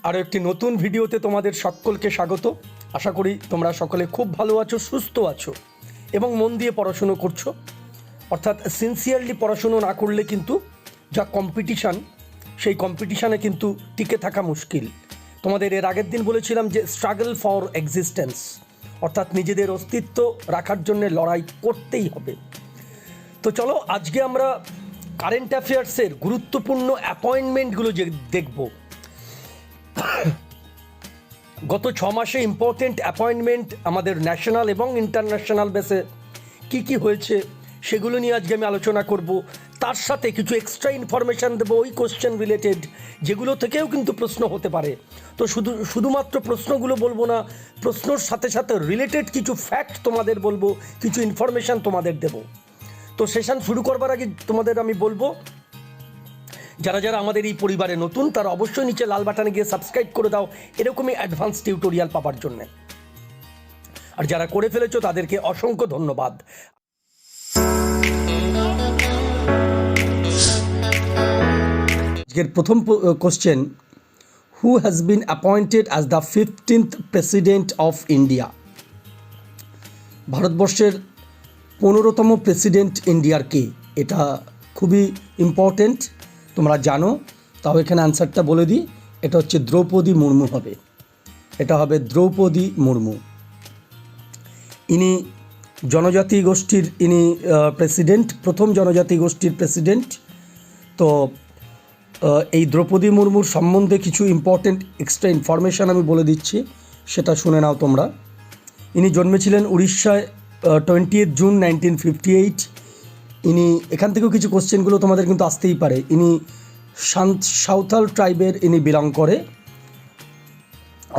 আরও একটি নতুন ভিডিওতে তোমাদের সকলকে স্বাগত। আশা করি তোমরা সকলে খুব ভালো আছো, সুস্থ আছো এবং মন দিয়ে পড়াশুনো করছো। অর্থাৎ সিনসিয়ারলি পড়াশুনো না করলে কিন্তু যা কম্পিটিশান, সেই কম্পিটিশানে কিন্তু টিকে থাকা মুশকিল। তোমাদের এর আগের দিন বলেছিলাম যে স্ট্রাগল ফর এক্সিস্টেন্স, অর্থাৎ নিজেদের অস্তিত্ব রাখার জন্য লড়াই করতেই হবে। তো চলো আজকে আমরা কারেন্ট অ্যাফেয়ার্সের গুরুত্বপূর্ণ অ্যাপয়েন্টমেন্টগুলো যে দেখব। গত 6 মাসে ইম্পর্টেন্ট অ্যাপয়েন্টমেন্ট আমাদের ন্যাশনাল এবং ইন্টারন্যাশনাল বেসে কি হয়েছে সেগুলো নিয়ে আজকে আমি আলোচনা করব। তার সাথে কিছু এক্সট্রা ইনফরমেশান দেবো ওই কোশ্চেন রিলেটেড, যেগুলো থেকেও কিন্তু প্রশ্ন হতে পারে। তো শুধুমাত্র প্রশ্নগুলো বলবো না, প্রশ্নর সাথে সাথে রিলেটেড কিছু ফ্যাক্ট তোমাদের বলবো, কিছু ইনফরমেশান তোমাদের দেবো। তো সেশন শুরু করবার আগে তোমাদের আমি বলবো, যারা যারা আমাদের এই পরিবারে নতুন তারা অবশ্যই নিচে লাল বাটনে গিয়ে সাবস্ক্রাইব করে দাও এরকমই অ্যাডভান্স টিউটোরিয়াল পাওয়ার জন্য। আর যারা করে ফেলেছো তাদেরকে অসংখ্য ধন্যবাদ। আজকের প্রথম question, who has been appointed as the 15th president of India? ভারতবর্ষের 15তম প্রেসিডেন্ট ইন্ডিয়ার কে? এটা খুবই ইম্পর্টেন্ট, তোমরা জানো, তাও এখানে অ্যান্সারটা বলে দিই। এটা হচ্ছে দ্রৌপদী মুর্মু হবে। এটা হবে দ্রৌপদী মুর্মু। ইনি জনজাতি গোষ্ঠীর প্রেসিডেন্ট, প্রথম জনজাতি গোষ্ঠীর প্রেসিডেন্ট। তো এই দ্রৌপদী মুর্মুর সম্বন্ধে কিছু ইম্পর্টেন্ট এক্সট্রা ইনফরমেশান আমি বলে দিচ্ছি, সেটা শুনে নাও তোমরা। ইনি জন্মেছিলেন উড়িষ্যায় 20 জুন 1958। ইনি এখান থেকেও কিছু কোশ্চেনগুলো তোমাদের কিন্তু আসতেই পারে। ইনি সাঁওতাল ট্রাইবের বিলং করে,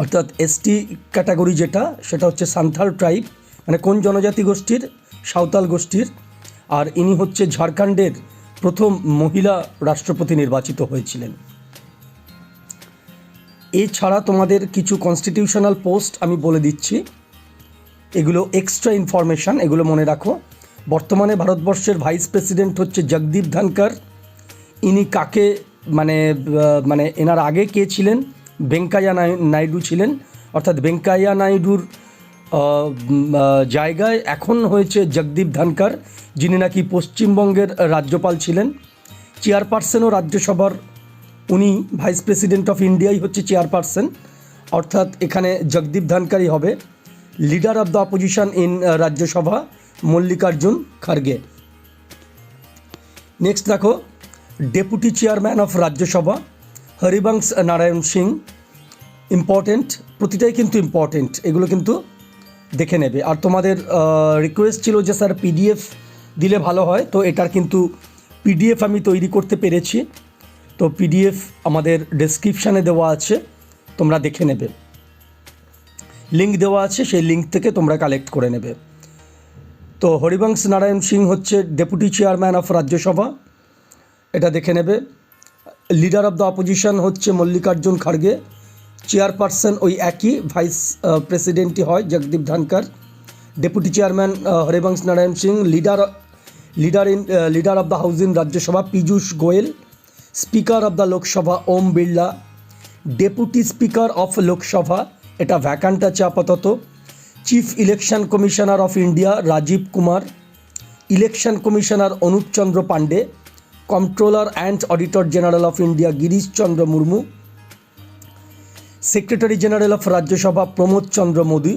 অর্থাৎ এসটি ক্যাটাগরি যেটা, সেটা হচ্ছে সাঁওতাল ট্রাইব, মানে কোন জনজাতি গোষ্ঠীর? সাঁওতাল গোষ্ঠীর। আর ইনি হচ্ছে ঝাড়খণ্ডের প্রথম মহিলা রাষ্ট্রপতি নির্বাচিত হয়েছিলেন। এছাড়া তোমাদের কিছু কনস্টিটিউশনাল পোস্ট আমি বলে দিচ্ছি, এগুলো এক্সট্রা ইনফরমেশান, এগুলো মনে রাখো। বর্তমানে ভারতবর্ষের ভাইস প্রেসিডেন্ট হচ্ছে জগদীপ ধনকর। ইনি কাকে মানে এনার আগে কে ছিলেন? ভেঙ্কাইয়া নাইডু ছিলেন, অর্থাৎ ভেঙ্কাইয়া নাইডুর জায়গায় এখন হয়েছে জগদীপ ধনকর, যিনি নাকি পশ্চিমবঙ্গের রাজ্যপাল ছিলেন। চেয়ারপারসনও রাজ্যসভার, উনি ভাইস প্রেসিডেন্ট অফ ইন্ডিয়াই হচ্ছে চেয়ারপারসন, অর্থাৎ এখানে জগদীপ ধনকরই হবে। Leader of the opposition in Rajya Sabha Mallikarjun Kharge. Next দেখো, deputy chairman of Rajya Sabha Harivansh Narayan Singh. Important, প্রতিটাই কিন্তু ইম্পর্টেন্ট, এগুলো কিন্তু দেখে নেবে। আর তোমাদের রিকোয়েস্ট ছিল যে স্যার পিডিএফ দিলে ভালো হয়, তো এটার কিন্তু পিডিএফ আমি তৈরি করতে পেরেছি। তো পিডিএফ আমাদের ডেসক্রিপশানে দেওয়া আছে, তোমরা দেখে নেবে। লিঙ্ক দেওয়া আছে, সেই লিঙ্ক থেকে তোমরা কালেক্ট করে নেবে। তো হরিবংশ নারায়ণ সিং হচ্ছে ডেপুটি চেয়ারম্যান অফ রাজ্যসভা, এটা দেখে নেবে। লিডার অফ দ্য অপোজিশন হচ্ছে মল্লিকার্জুন খার্গে, চেয়ারপারসন ওই একই, ভাইস প্রেসিডেন্টই হয় Jagdeep Dhankhar. Deputy chairman Harivansh Narayan Singh. Leader of the house in Rajya Sabha Piyush Goyal. Speaker of the Lok Sabha Om Birla. Deputy speaker of Lok Sabha, এটা ভ্যাকান্ট আছে আপাতত। Chief election commissioner of India Rajiv Kumar. Election commissioner Anup Chandra Pandey. Controller and auditor general of India Girish Chandra Murmu. Secretary general of Rajya Sabha Pramod Chandra Mody.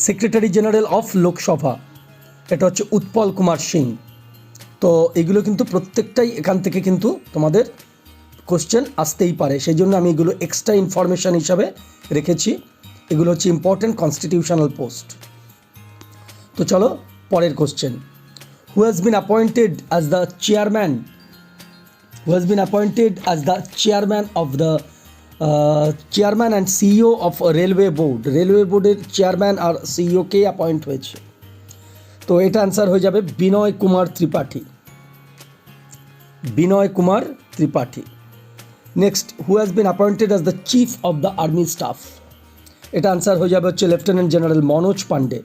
Secretary general of Lok Sabha, এটা হচ্ছে উৎপল কুমার সিং। তো এগুলো কিন্তু প্রত্যেকটাই এখান থেকে কিন্তু তোমাদের কোশ্চেন আসতেই পারে, সেই জন্য আমি এগুলো এক্সট্রা ইনফরমেশান হিসাবে রেখেছি। এগুলো হচ্ছে ইম্পর্টেন্ট কনস্টিটিউশনাল পোস্ট। তো চলো পরের question, who has been appointed as the chairman of the chairman and CEO of railway board? Railway বোর্ডের চেয়ারম্যান আর সিইও কে অ্যাপয়েন্ট হয়েছে? তো এটা অ্যান্সার হয়ে যাবে Binay Kumar Tripathi. Binay Kumar Tripathi. Next, who has been appointed as the chief of the army staff? এটা answer হয়ে যাবে হচ্ছে lieutenant general Manoj Pande.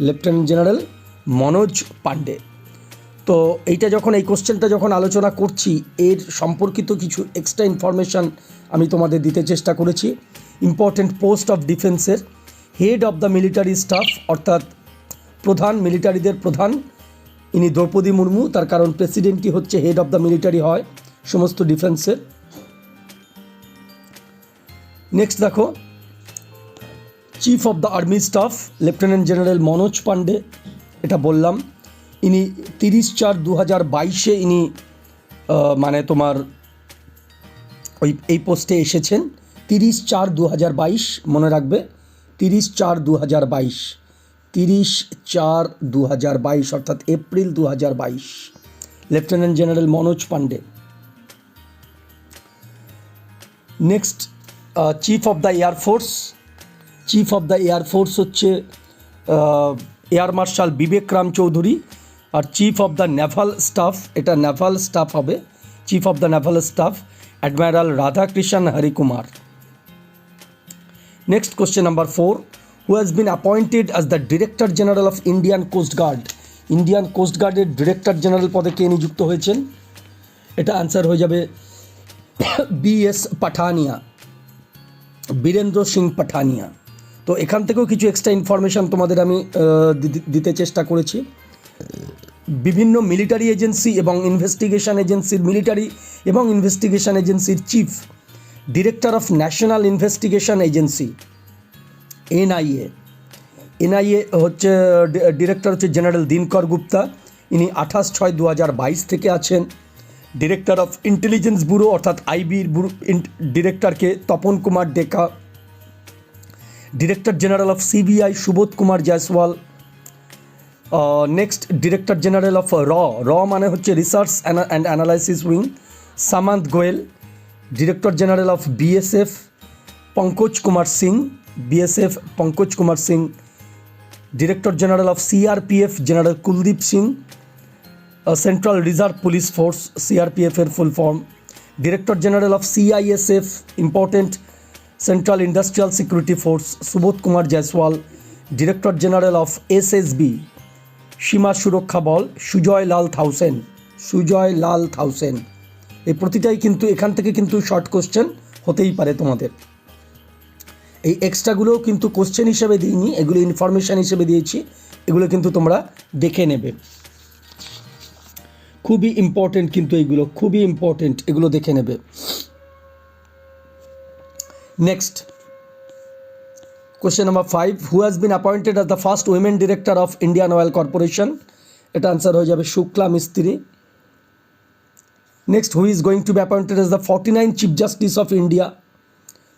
Lieutenant general Manoj Pande. তো এইটা যখন এই কোশ্চেনটা যখন আলোচনা করছি এর সম্পর্কিত কিছু এক্সট্রা ইনফরমেশান আমি তোমাদের দিতে চেষ্টা করেছি। ইম্পর্টেন্ট পোস্ট অফ ডিফেন্সের head of the military staff অর্থাৎ প্রধান, মিলিটারিদের প্রধান ইনি দ্রৌপদী মুর্মু, তার কারণ প্রেসিডেন্টই হচ্ছে হেড অফ দ্য মিলিটারি হয় সমস্ত ডিফেন্সের। নেক্সট দেখো, chief of the army staff lieutenant general Manoj Pandey, এটা বললাম, ইনি 30/4/2022 ইনি মানে তোমার এই পোস্টে এসেছেন। 30/4/2022 মনে রাখবে, 30/4/2022, 30/4/2022 অর্থাৎ April 2022, lieutenant general Manoj Pande. Next, chief of the air force, chief of the air force হচ্ছে এয়ার মার্শাল বিবেক রাম চৌধুরী। আর chief of the naval staff, এটা নেভাল স্টাফ হবে, chief of the naval staff admiral Radhakrishna Harikumar. Next question number 4, who has been appointed as the director general of Indian coast guard? Indian coast গার্ডের director general পদে কে নিযুক্ত হয়েছেন? এটা answer হয়ে যাবে BS পাঠানিয়া, বীরেন্দ্র সিং পাঠানিয়া। তো এখান থেকেও কিছু এক্সট্রা ইনফরমেশান তোমাদের আমি দিতে চেষ্টা করেছি। বিভিন্ন মিলিটারি এজেন্সি এবং ইনভেস্টিগেশন এজেন্সির, মিলিটারি এবং ইনভেস্টিগেশন এজেন্সির chief, director of national investigation agency NIA হচ্ছে ডিরেক্টর হচ্ছে জেনারেল দিনকর গুপ্তা, ইনি 28/6/2022 থেকে আছেন। ডিরেক্টর অফ ইন্টেলিজেন্স ব্যুরো অর্থাৎ IBর ডিরেক্টরকে Tapan Kumar Deka. Director general of CBI Subodh Kumar Jaiswal. Next, director general of র মানে হচ্ছে research and analysis wing, Samant Goel. Director general of BSF Pankaj Kumar Singh, BSF Pankaj Kumar Singh. Director general of CRPF general Kuldeep Singh, central reserve police force, CRPF এর full form. Director general of CISF important, central industrial security force, Subodh Kumar Jaiswal. Director general of SSB সীমা সুরক্ষা বল, সুজয় লাল থাউসেন। এই প্রতিটাই কিন্তু এখান থেকে কিন্তু short question হতেই পারে তোমাদের। এই এক্সট্রাগুলোও কিন্তু কোশ্চেন হিসেবে দিইনি, এগুলো ইনফরমেশান হিসেবে দিয়েছি, এগুলো কিন্তু তোমরা দেখে নেবে। খুবই ইম্পর্টেন্ট কিন্তু এইগুলো, খুবই ইম্পর্টেন্ট, এগুলো দেখে নেবে। Next, question number 5, who has been appointed as the first women director of Indian oil corporation? এটা আনসার হয়ে যাবে শুক্লা মিস্ত্রি। Next, who is going to be appointed as the 49th chief justice of India?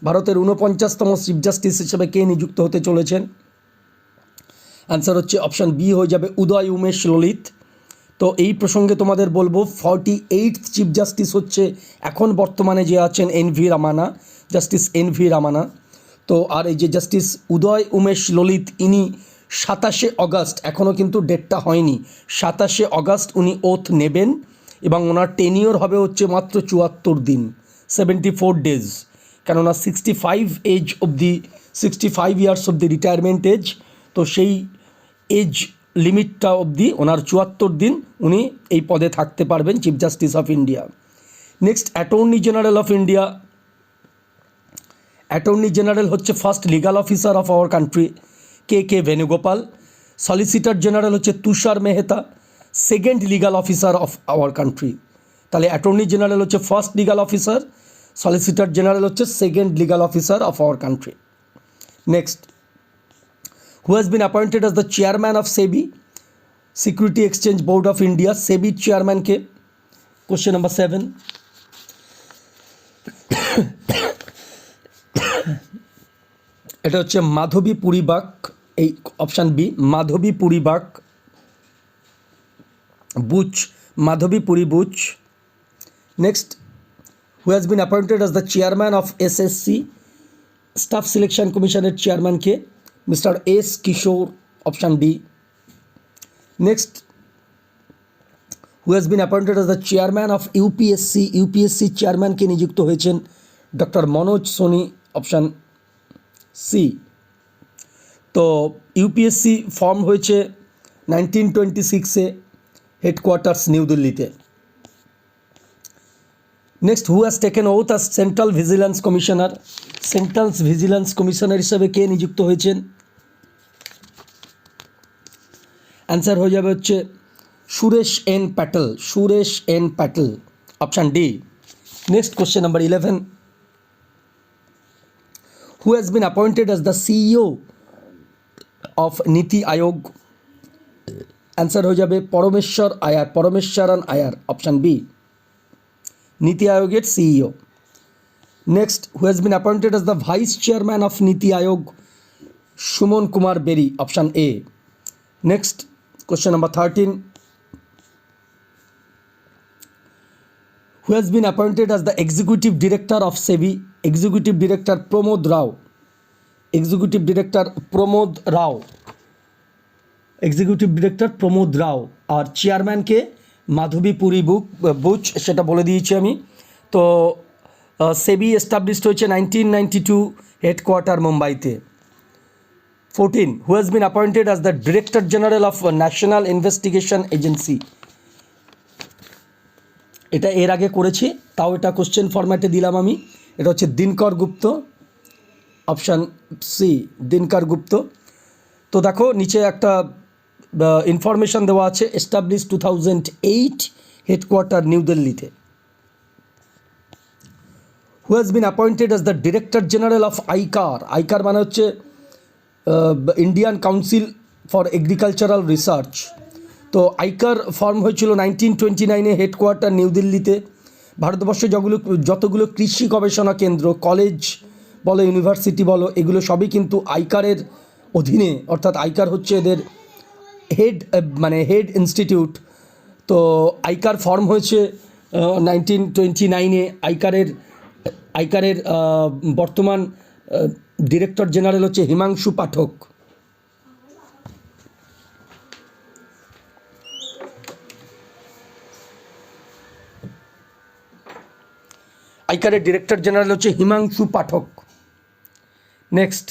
ভারতের 49তম chief justice হিসেবে কে নিযুক্ত হতে চলেছেন? Answer হচ্ছে অপশান বি হয়ে যাবে উদয় উমেশ ললিত। তো এই প্রসঙ্গে তোমাদের বলবো 48th চিফ জাস্টিস হচ্ছে এখন বর্তমানে যে আছেন জাস্টিস NV রামানা। তো আর এই যে জাস্টিস উদয় উমেশ ললিত, ইনি 27শে অগাস্ট, এখনও কিন্তু ডেটটা হয়নি, 27শে অগাস্ট উনি ওথ নেবেন এবং ওনার টেনিওর হবে হচ্ছে মাত্র 74 দিন, 74 ডেজ। কেননা 65 ইয়ার্স অবধি রিটায়ারমেন্ট এজ, তো সেই এজ লিমিটটা অবধি ওনার 74 দিন উনি এই পদে থাকতে পারবেন, chief justice of India. Next, attorney general of India. Attorney general হচ্ছে first legal officer of our country, K Venugopal. Solicitor general হচ্ছে Tushar Mehta, second legal officer of our country. তাহলে অ্যাটর্নি জেনারেল হচ্ছে first legal officer, solicitor general হচ্ছে second legal officer of our country. Next, who has been appointed as the chairman of SEBI, security exchange board of India? সেবির চেয়ারম্যানকে? Question number 7, এটা হচ্ছে মাধবী পুরীবাক, এই option B, Madhabi Puri Buch Buch, Madhabi Puri Buch. Next, who has been appointed as the chairman of SSC, staff selection কমিশনের চেয়ারম্যানকে? Mister S Kishore, option D. Next, who has been appointed as the chairman of UPSC চেয়ারম্যানকে নিযুক্ত হয়েছেন doctor Manoj Soni, option C. তো UPSC form হয়েছে 1926-এ, headquarters new দিল্লিতে। Next, who has taken oath as central vigilance commissioner? Central vigilance commissioner হিসেবে কে নিযুক্ত হয়েছেন? অ্যান্সার হয়ে যাবে হচ্ছে Suresh N Patel. Suresh N Patel, option D. Next question number 11, who has been appointed as the CEO of NITI Aayog? Answer হয়ে যাবে পরমেশ্বর আয়ার, পরমেশ্বরন আয়ার, অপশান বি, নীতি আয়োগের CEO. Next, who has been appointed as the vice chairman of NITI Aayog? Suman Kumar Bery, option A. Next question number 13, who has been appointed as the executive director of SEBI? Executive director Pramod Rao. Executive director Pramod Rao. Executive director Pramod Rao R chairman K? Madhabi Puri Butch, সেটা বলে দিয়েছি আমি। তো সেবি established হয়েছে 1992, headquarter মুম্বাইতে। 14, who has been appointed as the director general of national investigation agency? এটা এর আগে করেছি, তাও এটা কোশ্চেন ফরম্যাটে দিলাম আমি। এটা হচ্ছে দিনকর গুপ্ত, অপশান সি, দিনকর গুপ্ত। তো দেখো নিচে একটা ইনফরমেশন দেওয়া আছে, এস্টাবলিশ 2008, হেডকোয়ার্টার নিউ দিল্লিতে। Who has been appointed as the director general of ICAR? ICAR মানে হচ্ছে Indian council for agricultural research. তো আইকার ফর্ম হয়েছিল 1929-এ, হেডকোয়ার্টার নিউ দিল্লিতে। ভারতবর্ষে যতগুলো কৃষি গবেষণা কেন্দ্র, কলেজ বলো, ইউনিভার্সিটি বলো, এগুলো সবই কিন্তু আইকারের অধীনে, অর্থাৎ আইকার হচ্ছে এদের হেড ইনস্টিটিউট। তো আইকার ফর্ম হয়েছে 1929-এ। আইকারের বর্তমান ডিরেক্টর জেনারেল হচ্ছে হিমাংশু পাঠক। আইকারের ডিরেক্টর জেনারেল হচ্ছে Himanshu Pathak. Next,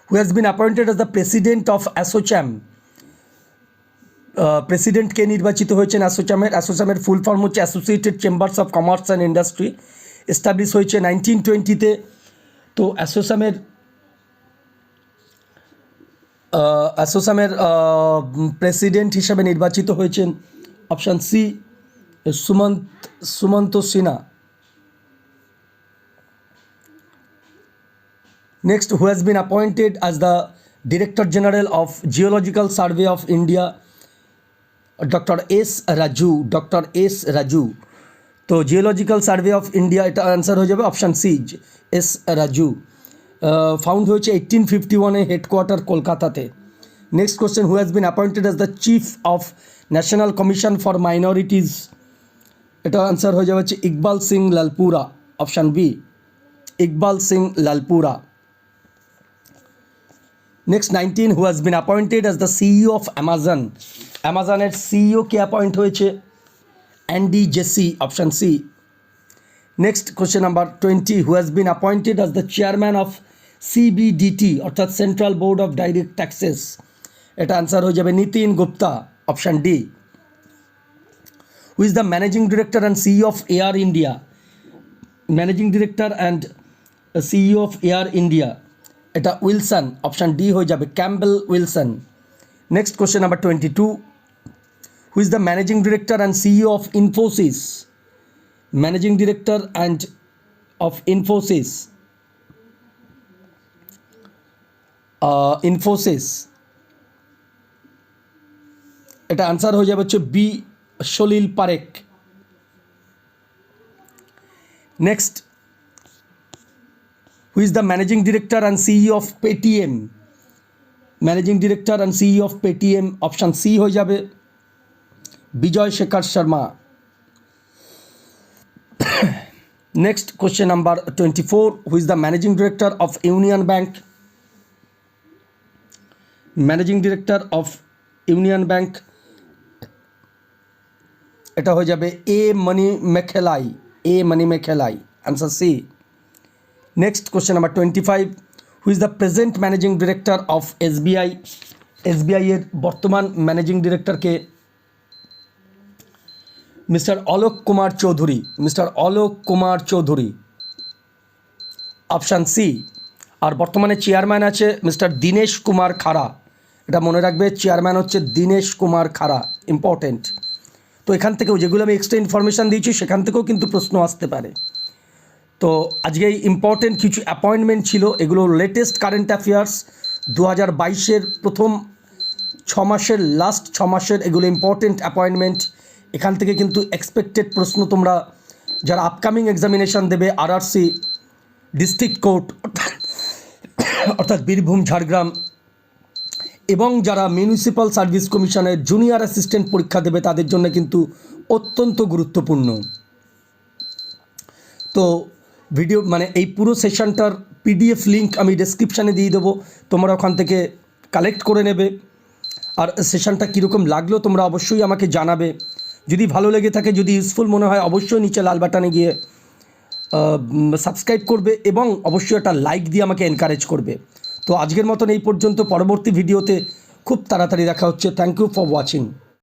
who has been appointed as the president of ASSOCHAM? President কে নির্বাচিত হয়েছেন অ্যাসোচ্যামের? অ্যাসোচ্যামের ফুল ফর্ম হচ্ছে associated chambers of commerce and industry. Establish হয়েছে 1920-তে। তো অ্যাসোচ্যামের প্রেসিডেন্ট হিসাবে নির্বাচিত হয়েছেন, option C, Sumant Sinha. Next, who has been appointed as the director general of geological survey of India? Doctor S Raju, doctor S Raju. তো জিওলজিক্যাল সার্ভে অফ ইন্ডিয়া, এটা অ্যান্সার হয়ে যাবে option C, S Raju. Found হয়েছে 1851-এ, হেডকোয়ার্টার কলকাতাতে। Next question, who has been appointed as the chief of national commission for minorities? এটা answer হয়ে যাবে হচ্ছে Iqbal Singh Lalpura, option B, Iqbal Singh Lalpura. Next 19, who has been appointed as the CEO of Amazon? অ্যামাজনের CEO কে appoint হয়েছে? Andy Jassy, option C. Next question number 20, who has been appointed as the chairman of CBDT, অর্থাৎ central board of direct taxes? এটা answer হয়ে যাবে Nitin Gupta, option D. Who is the managing director and CEO of Air India? Managing director and CEO of Air India, এটা Wilson, option D হয়ে যাবে, Campbell Wilson. Next question number 22, who is the managing director and CEO of Infosys? Managing director and of Infosys, এটা answer হয়ে যাবে হচ্ছে B, Salil Parekh. Next, who is the managing director and CEO of Paytm? Managing director and CEO of Paytm, option C হয়ে যাবে Vijay Shekhar Sharma. Next question number 24, who is the managing director of Union Bank? Managing director of Union Bank, এটা হয়ে যাবে A Mani Mekhelai, A Mani Mekhelai, answer C. Next question number 25, who is the present managing director of SBI? SBI এর বর্তমান managing ডিরেক্টরকে mister Alok Kumar Chaudhary, mister Alok Kumar Chaudhary, option C. আর বর্তমানে chairman আছে mister Dinesh Kumar খাড়া, এটা মনে রাখবে, চেয়ারম্যান হচ্ছে দীনেশ কুমার খাড়া, ইম্পর্টেন্ট। তো এখান থেকেও যেগুলো আমি এক্সট্রা ইনফরমেশান দিয়েছি সেখান থেকেও কিন্তু প্রশ্ন আসতে পারে। তো আজকে এই ইম্পর্টেন্ট কিছু অ্যাপয়েন্টমেন্ট ছিল, এগুলো লেটেস্ট কারেন্ট অ্যাফেয়ার্স 2022-এর প্রথম 6 মাসের, লাস্ট 6 মাসের এগুলো ইম্পর্টেন্ট অ্যাপয়েন্টমেন্ট। এখান থেকে কিন্তু এক্সপেক্টেড প্রশ্ন তোমরা যারা আপকামিং এক্সামিনেশান দেবে RRC ডিস্ট্রিক্ট কোর্ট অর্থাৎ বীরভূম ঝাড়গ্রাম, এবং যারা মিউনিসিপ্যাল সার্ভিস কমিশনের জুনিয়র অ্যাসিস্ট্যান্ট পরীক্ষা দেবে তাদের জন্য কিন্তু অত্যন্ত গুরুত্বপূর্ণ। তো ভিডিও মানে এই পুরো সেশনটার PDF লিঙ্ক আমি ডেসক্রিপশানে দিয়ে দেবো, তোমরা ওখান থেকে কালেক্ট করে নেবে। আর সেশনটা কীরকম লাগলো তোমরা অবশ্যই আমাকে জানাবে। যদি ভালো লেগে থাকে, যদি ইউজফুল মনে হয়, অবশ্যই নিচে লাল বাটনে গিয়ে সাবস্ক্রাইব করবে এবং অবশ্যই একটা লাইক দিয়ে আমাকে এনকারেজ করবে। তো আজকের মতন এই পর্যন্ত, পরবর্তী ভিডিওতে খুব তাড়াতাড়ি দেখা হচ্ছে। Thank you for watching.